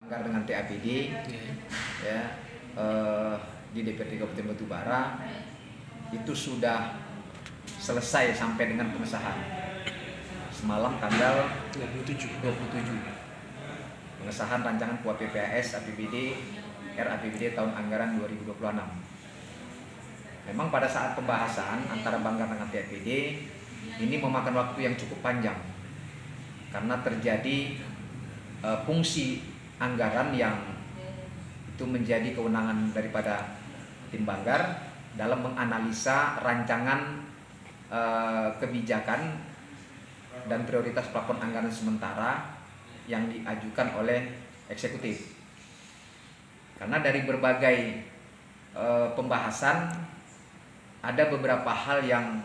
dengan TAPD ya, di DPRD Kabupaten Batubara itu sudah selesai sampai dengan pengesahan semalam tanggal 27 pengesahan rancangan PPAS APBD RAPBD tahun anggaran 2026. Memang pada saat pembahasan antara Banggar dengan TAPD ini memakan waktu yang cukup panjang karena terjadi fungsi anggaran yang itu menjadi kewenangan daripada tim Banggar dalam menganalisa rancangan kebijakan dan prioritas plafon anggaran sementara yang diajukan oleh eksekutif. Karena dari berbagai pembahasan ada beberapa hal yang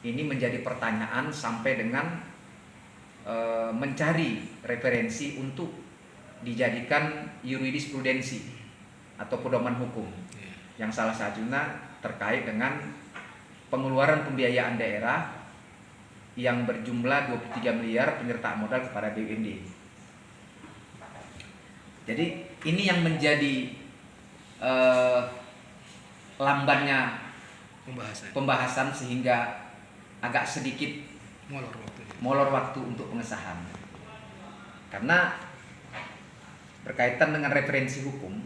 ini menjadi pertanyaan sampai dengan mencari referensi untuk dijadikan jurisprudensi atau pedoman hukum yang salah satunya terkait dengan pengeluaran pembiayaan daerah yang berjumlah 23 miliar penyertaan modal kepada BUMD. Jadi ini yang menjadi lambannya pembahasan sehingga agak sedikit molor waktu untuk pengesahan. Karena berkaitan dengan referensi hukum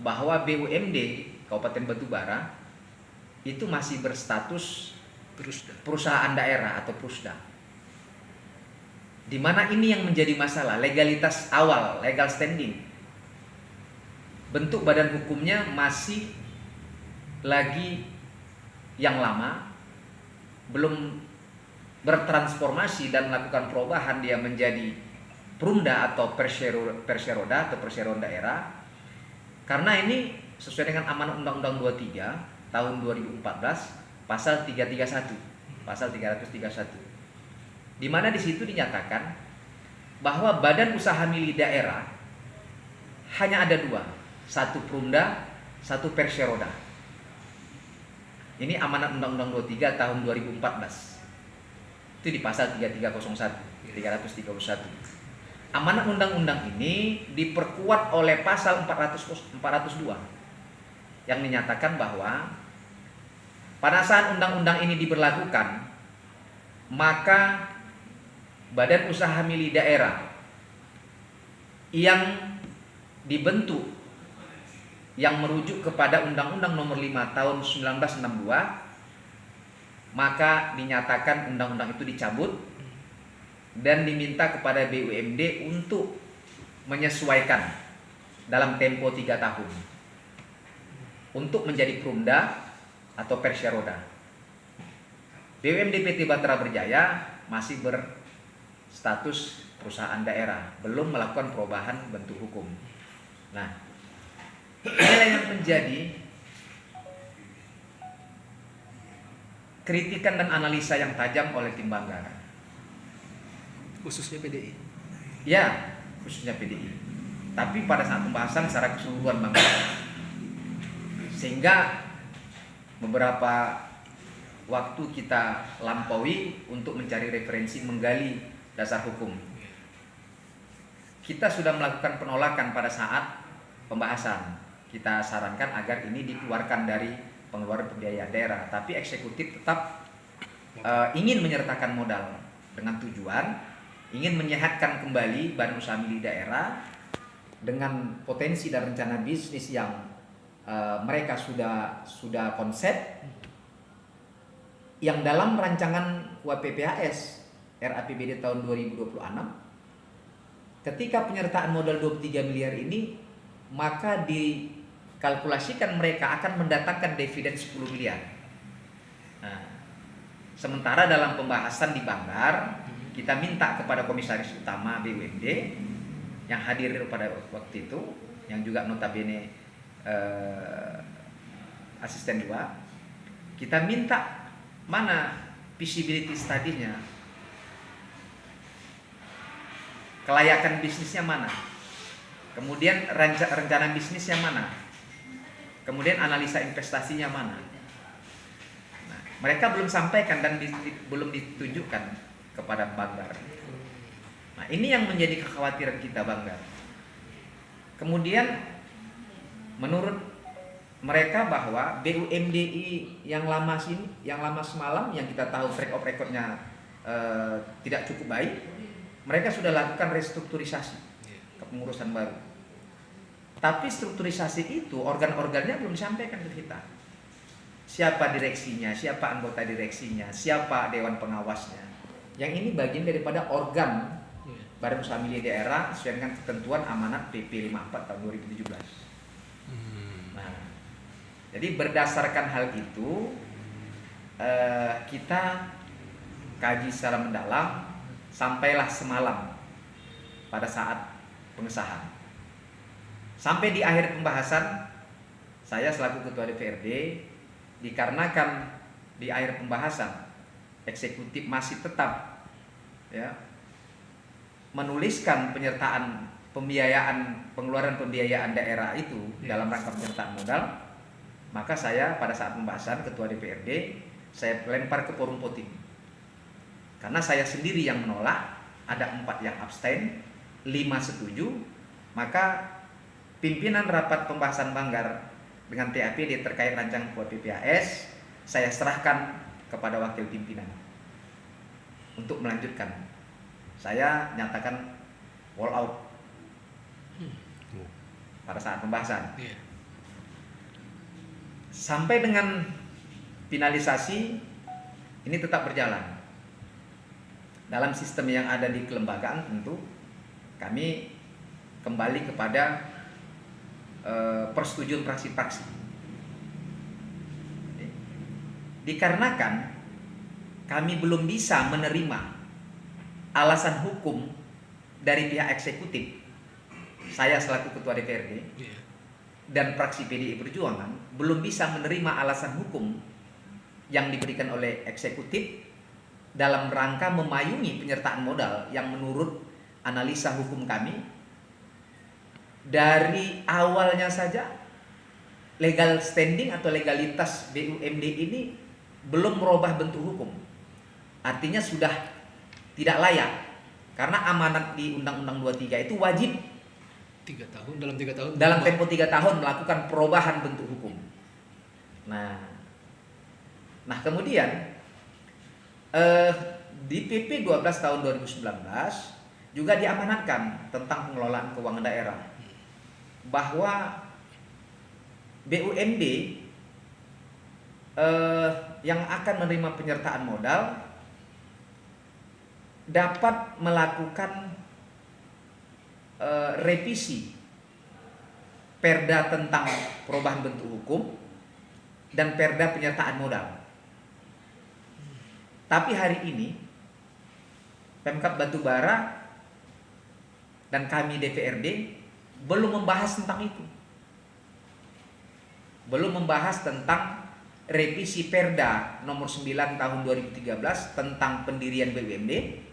bahwa BUMD Kabupaten Batubara itu masih berstatus perusahaan daerah atau Pusda. Di mana ini yang menjadi masalah, legalitas awal, legal standing. Bentuk badan hukumnya masih lagi yang lama, belum bertransformasi dan melakukan perubahan dia menjadi Prumda atau Perseroda atau Perseroan daerah. Karena ini sesuai dengan amanat Undang-Undang 23 tahun 2014 pasal 331, pasal 331. Di mana di situ dinyatakan bahwa badan usaha milik daerah hanya ada dua, satu Prumda, satu Perseroda. Ini amanat Undang-Undang 23 tahun 2014. Itu di pasal 331. Amanat undang-undang ini diperkuat oleh pasal 402 yang menyatakan bahwa pada saat undang-undang ini diberlakukan, maka badan usaha milik daerah yang dibentuk yang merujuk kepada Undang-Undang Nomor 5 Tahun 1962, maka dinyatakan undang-undang itu dicabut dan diminta kepada BUMD untuk menyesuaikan dalam tempo 3 tahun untuk menjadi Prumda atau Perseroda. BUMD PT Batara Berjaya masih berstatus perusahaan daerah, belum melakukan perubahan bentuk hukum. Nah, inilah yang menjadi kritikan dan analisa yang tajam oleh tim Banggar. Khususnya PDI. Ya, khususnya PDI. Tapi pada saat pembahasan secara keseluruhan Banggar. Sehingga beberapa waktu kita lampaui untuk mencari referensi, menggali dasar hukum. Kita sudah melakukan penolakan pada saat pembahasan. Kita sarankan agar ini dikeluarkan dari pengeluaran pembiayaan daerah, tapi eksekutif tetap ingin menyertakan modal dengan tujuan ingin menyehatkan kembali badan usaha milik daerah dengan potensi dan rencana bisnis yang mereka sudah konsep, yang dalam rancangan PPAS RAPBD tahun 2026 ketika penyertaan modal 23 miliar ini, maka dikalkulasikan mereka akan mendatangkan dividen 10 miliar. Nah, sementara dalam pembahasan di Banggar, kita minta kepada Komisaris Utama BUMD yang hadir pada waktu itu, yang juga notabene asisten 2, kita minta mana feasibility study-nya, kelayakan bisnisnya mana, kemudian rencana bisnisnya mana, kemudian analisa investasinya mana. Nah, mereka belum sampaikan dan belum ditunjukkan kepada Banggar. Nah, ini yang menjadi kekhawatiran kita Banggar. Kemudian menurut mereka bahwa BUMDI yang lama semalam yang kita tahu track of recordnya tidak cukup baik, mereka sudah lakukan restrukturisasi kepengurusan baru. Tapi strukturisasi itu organ-organnya belum disampaikan ke kita. Siapa direksinya, siapa anggota direksinya, siapa dewan pengawasnya. Yang ini bagian daripada organ Badan Usaha Milik Daerah sesuai dengan ketentuan amanat PP 54 tahun 2017. Nah, jadi berdasarkan hal itu kita kaji secara mendalam sampailah semalam pada saat pengesahan. Sampai di akhir pembahasan, saya selaku Ketua DPRD, dikarenakan di akhir pembahasan eksekutif masih tetap menuliskan penyertaan pengeluaran pembiayaan daerah itu dalam rangka penyertaan modal, maka saya pada saat pembahasan Ketua DPRD saya lempar ke forum voting. Karena saya sendiri yang menolak, ada 4 yang abstain, 5 setuju, maka pimpinan rapat pembahasan Banggar dengan TAPD terkait rancangan PPAS saya serahkan kepada wakil pimpinan untuk melanjutkan. Saya nyatakan wall out pada saat pembahasan. Sampai dengan finalisasi ini tetap berjalan dalam sistem yang ada di kelembagaan. Tentu kami kembali kepada persetujuan fraksi-fraksi. Dikarenakan kami belum bisa menerima alasan hukum dari pihak eksekutif, saya selaku Ketua DPRD dan fraksi PDI Perjuangan belum bisa menerima alasan hukum yang diberikan oleh eksekutif dalam rangka memayungi penyertaan modal yang menurut analisa hukum kami dari awalnya saja legal standing atau legalitas BUMD ini belum merubah bentuk hukum. Artinya sudah tidak layak, karena amanat di Undang-Undang 23 itu wajib 3 tahun, dalam tempo 3 tahun melakukan perubahan bentuk hukum. Nah kemudian di PP 12 tahun 2019 juga diamanatkan tentang pengelolaan keuangan daerah bahwa BUMD yang akan menerima penyertaan modal dapat melakukan revisi Perda tentang perubahan bentuk hukum dan Perda penyertaan modal. Tapi hari ini Pemkab Batubara dan kami DPRD belum membahas tentang itu. Belum membahas tentang revisi Perda nomor 9 tahun 2013 tentang pendirian BUMD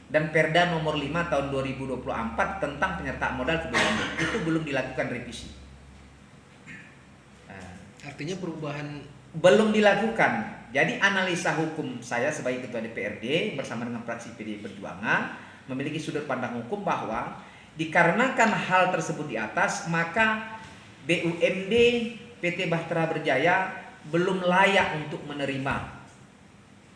dan Perda nomor 5 tahun 2024 tentang penyertaan modal ke BUMD. Itu belum dilakukan revisi. Artinya perubahan belum dilakukan. Jadi analisa hukum saya sebagai Ketua DPRD bersama dengan fraksi PDI Perjuangan memiliki sudut pandang hukum bahwa dikarenakan hal tersebut di atas, maka BUMD PT Bahtera Berjaya belum layak untuk menerima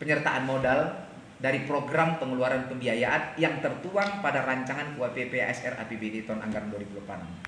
penyertaan modal dari program pengeluaran pembiayaan yang tertuang pada rancangan KUHP PASR APBD tahun anggaran 2026.